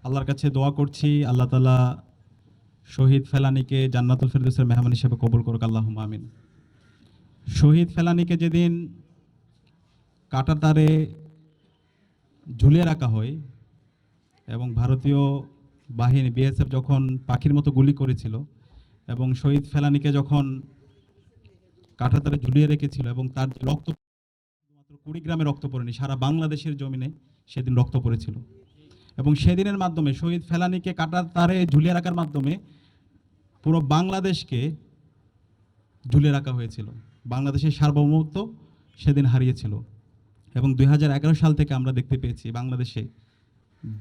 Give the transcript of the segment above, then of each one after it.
আল্লাহর কাছে দোয়া করছি আল্লাহ তাআলা শহীদ ফেলানীকে জান্নাতুল ফেরদৌসের মেহমান হিসেবে কবুল করুক, আল্লাহুম্মা আমিন। শহীদ ফেলানীকে যেদিন কাঁটাতারে ঝুলিয়ে রাখা হয় এবং ভারতীয় বাহিনী বিএসএফ যখন পাখির মতো গুলি করেছিল এবং শহীদ ফেলানীকে যখন কাঁটাতারে ঝুলিয়ে রেখেছিল এবং তার যে রক্ত, মাত্র 20 গ্রামে রক্ত পড়েনি, সারা বাংলাদেশের জমিনে সেদিন রক্ত পড়েছিল। এবং সেদিনের মাধ্যমে শহীদ ফেলানীকে কাঁটাতারে ঝুলিয়ে রাখার মাধ্যমে পুরো বাংলাদেশকে ঝুলিয়ে রাখা হয়েছিল। বাংলাদেশের সার্বভৌমত্ব সেদিন হারিয়েছিল। এবং 2011 সাল থেকে আমরা দেখতে পেয়েছি বাংলাদেশে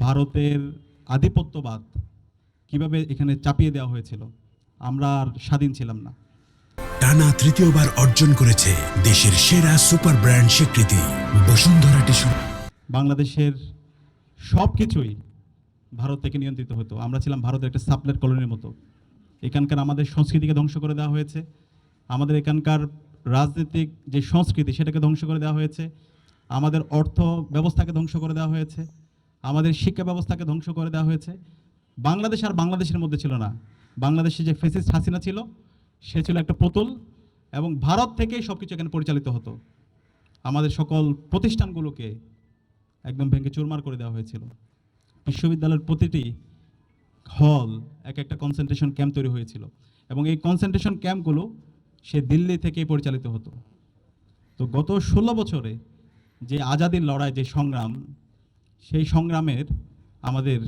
ভারতের আধিপত্যবাদ কিভাবে এখানে চাপিয়ে দেওয়া হয়েছিল। আমরা আর স্বাধীন ছিলাম না। টানা তৃতীয়বার অর্জন করেছে দেশের সেরা সুপার ব্র্যান্ড স্বীকৃতি বসুন্ধরা টিস্যু। বাংলাদেশের সব কিছুই ভারত থেকে নিয়ন্ত্রিত হতো। আমরা ছিলাম ভারতের একটা সাপ্লেট কলোনির মতো। এখানকার আমাদের সংস্কৃতিকে ধ্বংস করে দেওয়া হয়েছে, আমাদের এখানকার রাজনৈতিক যে সংস্কৃতি সেটাকে ধ্বংস করে দেওয়া হয়েছে, আমাদের অর্থ ব্যবস্থাকে ধ্বংস করে দেওয়া হয়েছে, আমাদের শিক্ষা ব্যবস্থাকে ধ্বংস করে দেওয়া হয়েছে। বাংলাদেশ আর বাংলাদেশের মধ্যে ছিল না। বাংলাদেশে যে ফ্যাসিস্ট হাসিনা ছিল সে ছিল একটা পুতুল এবং ভারত থেকেই সব কিছু এখানে পরিচালিত হতো। আমাদের সকল প্রতিষ্ঠানগুলোকে একদম ভেঙে চুরমার করে দেওয়া হয়েছিল। বিশ্ববিদ্যালয়ের প্রতিটি হল এক একটা কনসেন্ট্রেশন ক্যাম্প তৈরি হয়েছিল এবং এই কনসেন্ট্রেশন ক্যাম্পগুলো সে দিল্লি থেকেই পরিচালিত হতো। তো গত 16 বছরে যে আজাদির লড়াই, যে সংগ্রাম, সেই সংগ্রামের আমাদের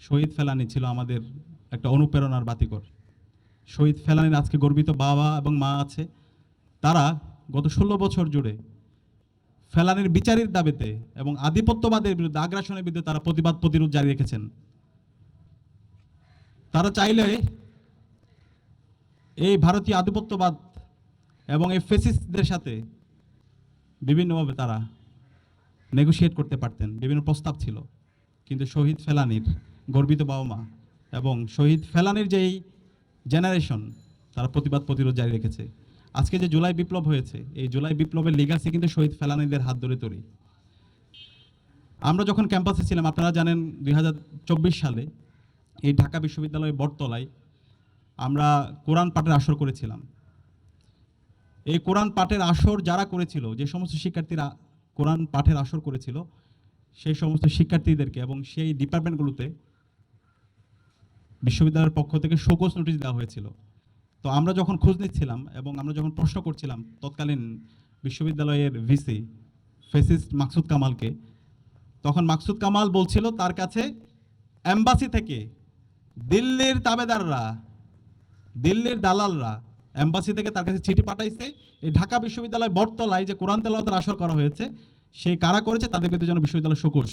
শহীদ ফেলানী ছিল আমাদের একটা অনুপ্রেরণার বাতিঘর। শহীদ ফেলানীর আজকে গর্বিত বাবা এবং মা আছে, তারা গত 16 বছর জুড়ে ফেলানীর বিচারের দাবিতে এবং আধিপত্যবাদের বিরুদ্ধে, আগ্রাসনের বিরুদ্ধে তারা প্রতিবাদ প্রতিরোধ জারি রেখেছেন। তারা চাইলে এই ভারতীয় আধিপত্যবাদ এবং এই ফ্যাসিস্টদের সাথে বিভিন্নভাবে তারা নেগোশিয়েট করতে পারতেন, বিভিন্ন প্রস্তাব ছিল। কিন্তু শহীদ ফেলানীর গর্বিত বাবা মা এবং শহীদ ফেলানীর যেই জেনারেশন, তারা প্রতিবাদ প্রতিরোধ জারি রেখেছে। আজকে যে জুলাই বিপ্লব হয়েছে, এই জুলাই বিপ্লবের লিগাসি কিন্তু শহীদ ফেলানীদের হাত ধরে তৈরি। আমরা যখন ক্যাম্পাসে ছিলাম, আপনারা জানেন 2024 সালে এই ঢাকা বিশ্ববিদ্যালয়ের বটতলায় আমরা কোরআন পাঠের আসর করেছিলাম। এই কোরআন পাঠের আসর যারা করেছিল, যে সমস্ত শিক্ষার্থীরা কোরআন পাঠের আসর করেছিল, সেই সমস্ত শিক্ষার্থীদেরকে এবং সেই ডিপার্টমেন্টগুলোতে বিশ্ববিদ্যালয়ের পক্ষ থেকে শোকজ নোটিশ দেওয়া হয়েছিল। তো আমরা যখন খোঁজ নিচ্ছিলাম এবং আমরা যখন প্রশ্ন করছিলাম তৎকালীন বিশ্ববিদ্যালয়ের ভিসি ফ্যাসিস্ট মাকসুদ কামালকে, তখন মাকসুদ কামাল বলছিল তার কাছে এম্বাসি থেকে দিল্লির তাবেদাররা, দিল্লির দালালরা এম্বাসি থেকে তার কাছে চিঠি পাঠাইছে, এই ঢাকা বিশ্ববিদ্যালয় বটতলায় যে কোরআন তেলাওয়াতের আসর করা হয়েছে সেই কারা করেছে তাদের বিরুদ্ধে যেন বিশ্ববিদ্যালয় শোকজ,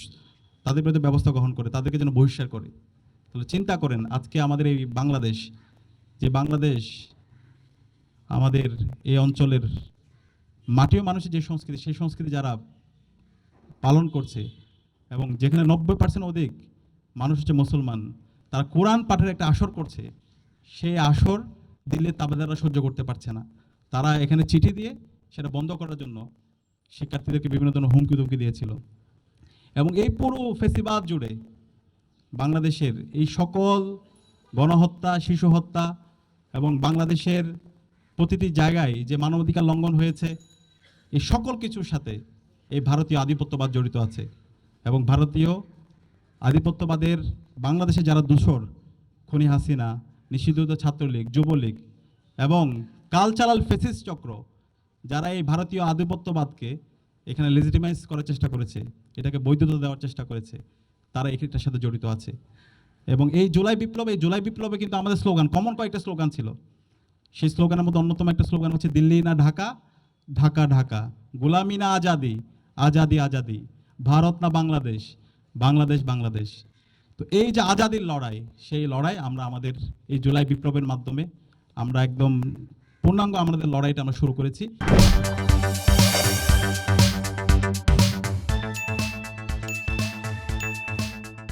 তাদের বিরুদ্ধে ব্যবস্থা গ্রহণ করে, তাদেরকে যেন বহিষ্কার করে। তাহলে চিন্তা করেন আজকে আমাদের এই বাংলাদেশ, যে বাংলাদেশ আমাদের এই অঞ্চলের মাটিও মানুষের যে সংস্কৃতি, সেই সংস্কৃতি যারা পালন করছে এবং যেখানে 90% অধিক মানুষ হচ্ছে মুসলমান, তারা কোরআন পাঠের একটা আসর করছে, সেই আসর দিল্লির তাবেদাররা সহ্য করতে পারছে না। তারা এখানে চিঠি দিয়ে সেটা বন্ধ করার জন্য শিক্ষার্থীদেরকে বিভিন্ন ধরনের হুমকি ধুমকি দিয়েছিল। এবং এই পুরো ফেসিবাদ জুড়ে বাংলাদেশের এই সকল গণহত্যা, শিশু হত্যা এবং বাংলাদেশের প্রতিটি জায়গায় যে মানবাধিকার লঙ্ঘন হয়েছে, এই সকল কিছুর সাথে এই ভারতীয় আধিপত্যবাদ জড়িত আছে। এবং ভারতীয় আধিপত্যবাদের বাংলাদেশে যারা দূষর, খুনি হাসিনা, নিষিদ্ধ ছাত্রলীগ, যুবলীগ এবং কালচারাল ফেসিস্ট চক্র, যারা এই ভারতীয় আধিপত্যবাদকে এখানে লেজিটিমাইজ করার চেষ্টা করেছে, এটাকে বৈধতা দেওয়ার চেষ্টা করেছে, তারা এটার সাথে জড়িত আছে। এবং এই জুলাই বিপ্লবে কিন্তু আমাদের স্লোগান, কমন কয়েকটা স্লোগান ছিল। সেই স্লোগানের মধ্যে অন্যতম একটা স্লোগান হচ্ছে দিল্লি না ঢাকা, ঢাকা ঢাকা, গোলামি না আজাদি, আজাদি আজাদি, ভারত না বাংলাদেশ, বাংলাদেশ বাংলাদেশ। তো এই যে আজাদির লড়াই, সেই লড়াই আমরা আমাদের এই জুলাই বিপ্লবের মাধ্যমে আমরা একদম পূর্ণাঙ্গ আমাদের লড়াইটা আমরা শুরু করেছি।